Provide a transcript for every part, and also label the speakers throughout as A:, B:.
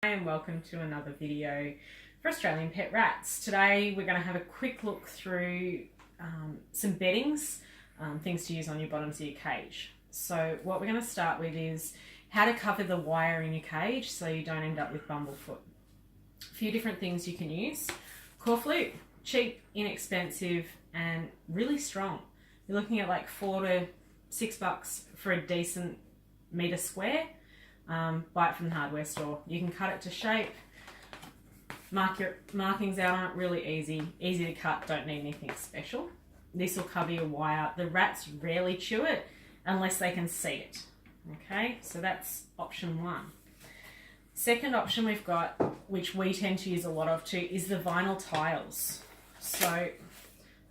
A: Hi and welcome to another video for Australian pet rats. Today we're going to have a quick look through some beddings, things to use on your bottoms of your cage. So what we're going to start with is how to cover the wire in your cage so you don't end up with bumblefoot. A few different things you can use. Core flute, cheap, inexpensive and really strong. You're looking at like $4 to $6 for a decent metre square. Buy it from the hardware store. You can cut it to shape, mark your markings out on it, really easy to cut, don't need anything special. This will cover your wire. The rats rarely chew it unless they can see it. Okay, so that's option one. Second option we've got, which we tend to use a lot of too, is the vinyl tiles. So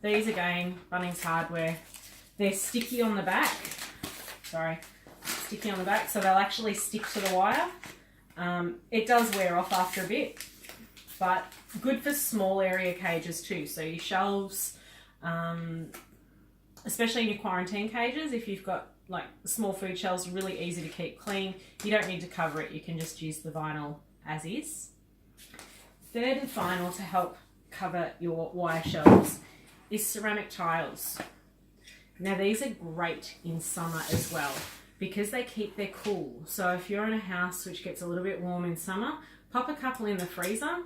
A: these again, Bunnings Hardware, they're sticky on the back. Sticky on the back, so they'll actually stick to the wire. It does wear off after a bit, but good for small area cages too. So your shelves, especially in your quarantine cages, if you've got like small food shelves, really easy to keep clean. You don't need to cover it, you can just use the vinyl as is. Third and final to help cover your wire shelves is ceramic tiles. Now these are great in summer as well, because they keep their cool. So if you're in a house which gets a little bit warm in summer, pop a couple in the freezer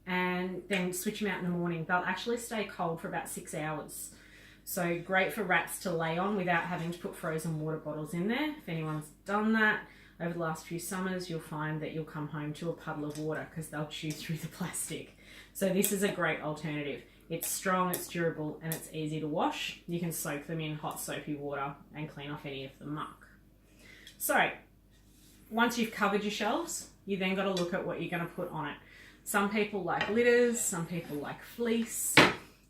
A: and then switch them out in the morning. They'll actually stay cold for about 6 hours. So great for rats to lay on without having to put frozen water bottles in there. If anyone's done that over the last few summers, you'll find that you'll come home to a puddle of water because they'll chew through the plastic. So this is a great alternative. It's strong, it's durable, and it's easy to wash. You can soak them in hot soapy water and clean off any of the muck. So, once you've covered your shelves, you then got to look at what you're going to put on it. Some people like litters, some people like fleece.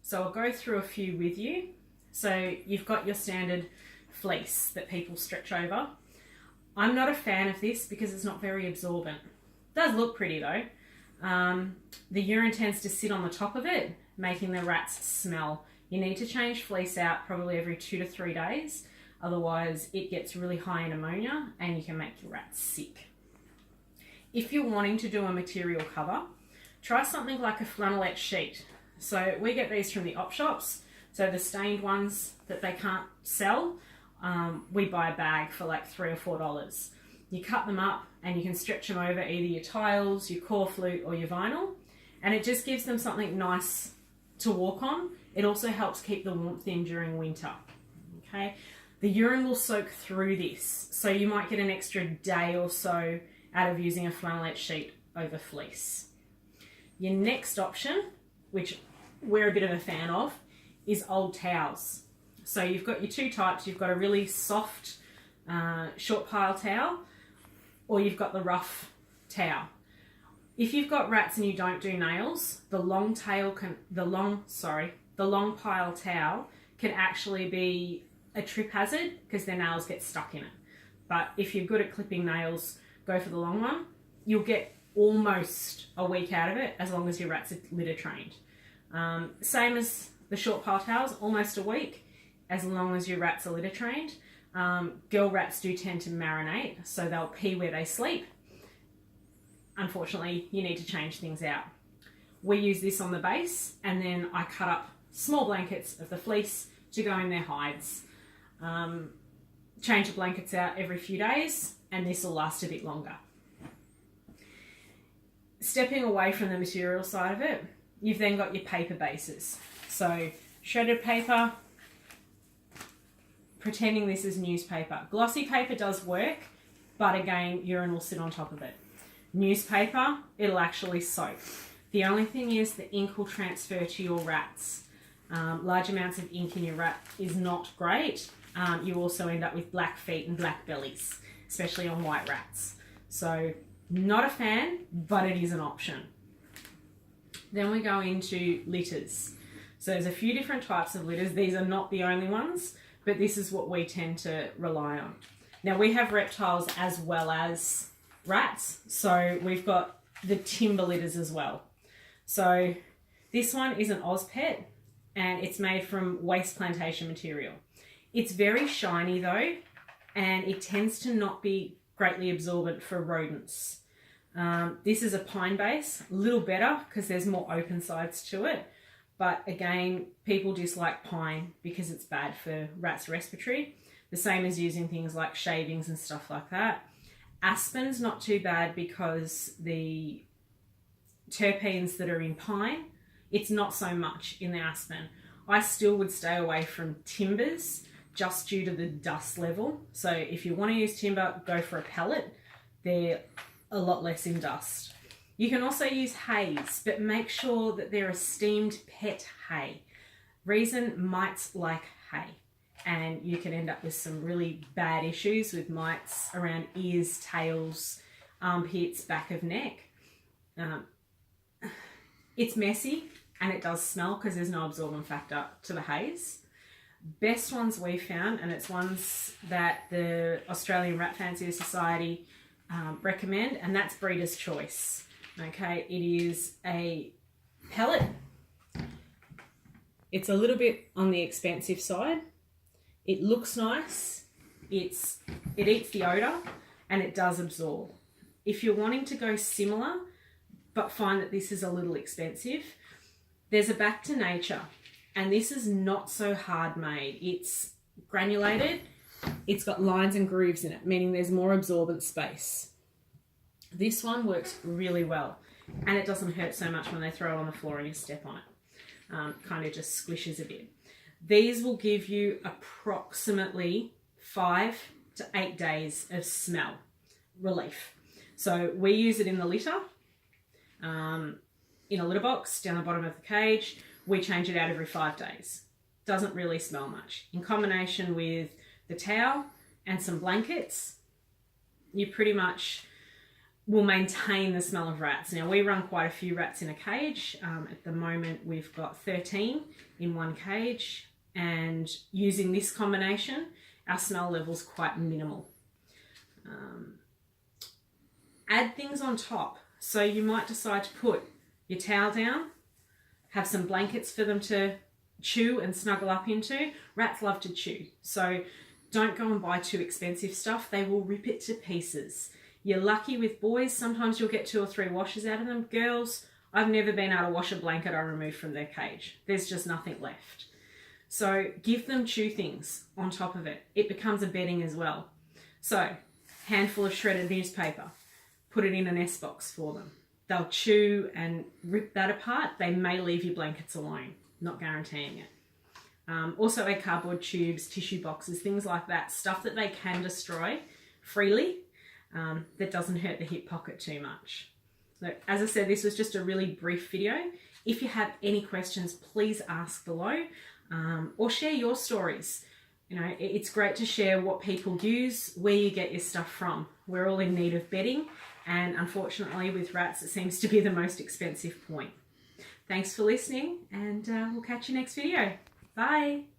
A: So I'll go through a few with you. So you've got your standard fleece that people stretch over. I'm not a fan of this because it's not very absorbent. It does look pretty though. The urine tends to sit on the top of it, making the rats smell. You need to change fleece out probably every 2 to 3 days. Otherwise, it gets really high in ammonia and you can make your rats sick. If you're wanting to do a material cover, try something like a flannelette sheet. So we get these from the op shops. So the stained ones that they can't sell, we buy a bag for like $3 or $4. You cut them up and you can stretch them over either your tiles, your core flute or your vinyl. And it just gives them something nice to walk on. It also helps keep the warmth in during winter. Okay. The urine will soak through this, so you might get an extra day or so out of using a flannelette sheet over fleece. Your next option, which we're a bit of a fan of, is old towels. So you've got your two types. You've got a really soft, short pile towel, or you've got the rough towel. If you've got rats and you don't do nails, the long pile towel can actually be a trip hazard because their nails get stuck in it. But if you're good at clipping nails, go for the long one. You'll get almost a week out of it as long as your rats are litter trained. Same as the short pile towels, almost a week as long as your rats are litter trained. Girl rats do tend to marinate, so they'll pee where they sleep. Unfortunately, you need to change things out. We use this on the base and then I cut up small blankets of the fleece to go in their hides. Change the blankets out every few days and this will last a bit longer. Stepping away from the material side of it, you've then got your paper bases. So shredded paper, pretending this is newspaper. Glossy paper does work, but again, urine will sit on top of it. Newspaper, it'll actually soak. The only thing is the ink will transfer to your rats. Large amounts of ink in your rat is not great. You also end up with black feet and black bellies, especially on white rats. So not a fan, but it is an option. Then we go into litters. So there's a few different types of litters. These are not the only ones, but this is what we tend to rely on. Now we have reptiles as well as rats. So we've got the timber litters as well. So this one is an Ozpet and it's made from waste plantation material. It's very shiny though, and it tends to not be greatly absorbent for rodents. This is a pine base, a little better because there's more open sides to it. But again, people dislike pine because it's bad for rats' respiratory. The same as using things like shavings and stuff like that. Aspen's not too bad because the terpenes that are in pine, it's not so much in the aspen. I still would stay away from timbers just due to the dust level. So if you want to use timber, go for a pellet. They're a lot less in dust. You can also use hays, but make sure that they're a steamed pet hay. Reason, mites like hay, and you can end up with some really bad issues with mites around ears, tails, armpits, back of neck. It's messy and it does smell because there's no absorbent factor to the hays. Best ones we found, and it's ones that the Australian Rat Fanciers Society recommend, and that's Breeder's Choice. Okay, it is a pellet. It's a little bit on the expensive side. It looks nice. It eats the odour and it does absorb. If you're wanting to go similar but find that this is a little expensive, there's a Back to Nature, and this is not so hard made. It's granulated. It's got lines and grooves in it, meaning there's more absorbent space. This one works really well, and it doesn't hurt so much when they throw it on the floor and you step on it. Kind of just squishes a bit. These will give you approximately 5 to 8 days of smell relief. So we use it in the litter, in a litter box down the bottom of the cage. We change it out every 5 days. Doesn't really smell much. In combination with the towel and some blankets, you pretty much will maintain the smell of rats. Now, we run quite a few rats in a cage. At the moment, we've got 13 in one cage, and using this combination, our smell level's quite minimal. Add things on top. So you might decide to put your towel down, have some blankets for them to chew and snuggle up into. Rats love to chew, so don't go and buy too expensive stuff. They will rip it to pieces. You're lucky with boys, sometimes you'll get 2 or 3 washes out of them. Girls, I've never been able to wash a blanket I removed from their cage. There's just nothing left. So give them chew things on top of it. It becomes a bedding as well. So, handful of shredded newspaper. Put it in an S box for them. They'll chew and rip that apart. They may leave your blankets alone. Not guaranteeing it. Also add cardboard tubes, tissue boxes, things like that. Stuff that they can destroy freely. That doesn't hurt the hip pocket too much. So, as I said, this was just a really brief video. If you have any questions, please ask below, or share your stories. You know, it's great to share what people use, where you get your stuff from. We're all in need of bedding, and unfortunately with rats, it seems to be the most expensive point. Thanks for listening, and we'll catch you next video. Bye.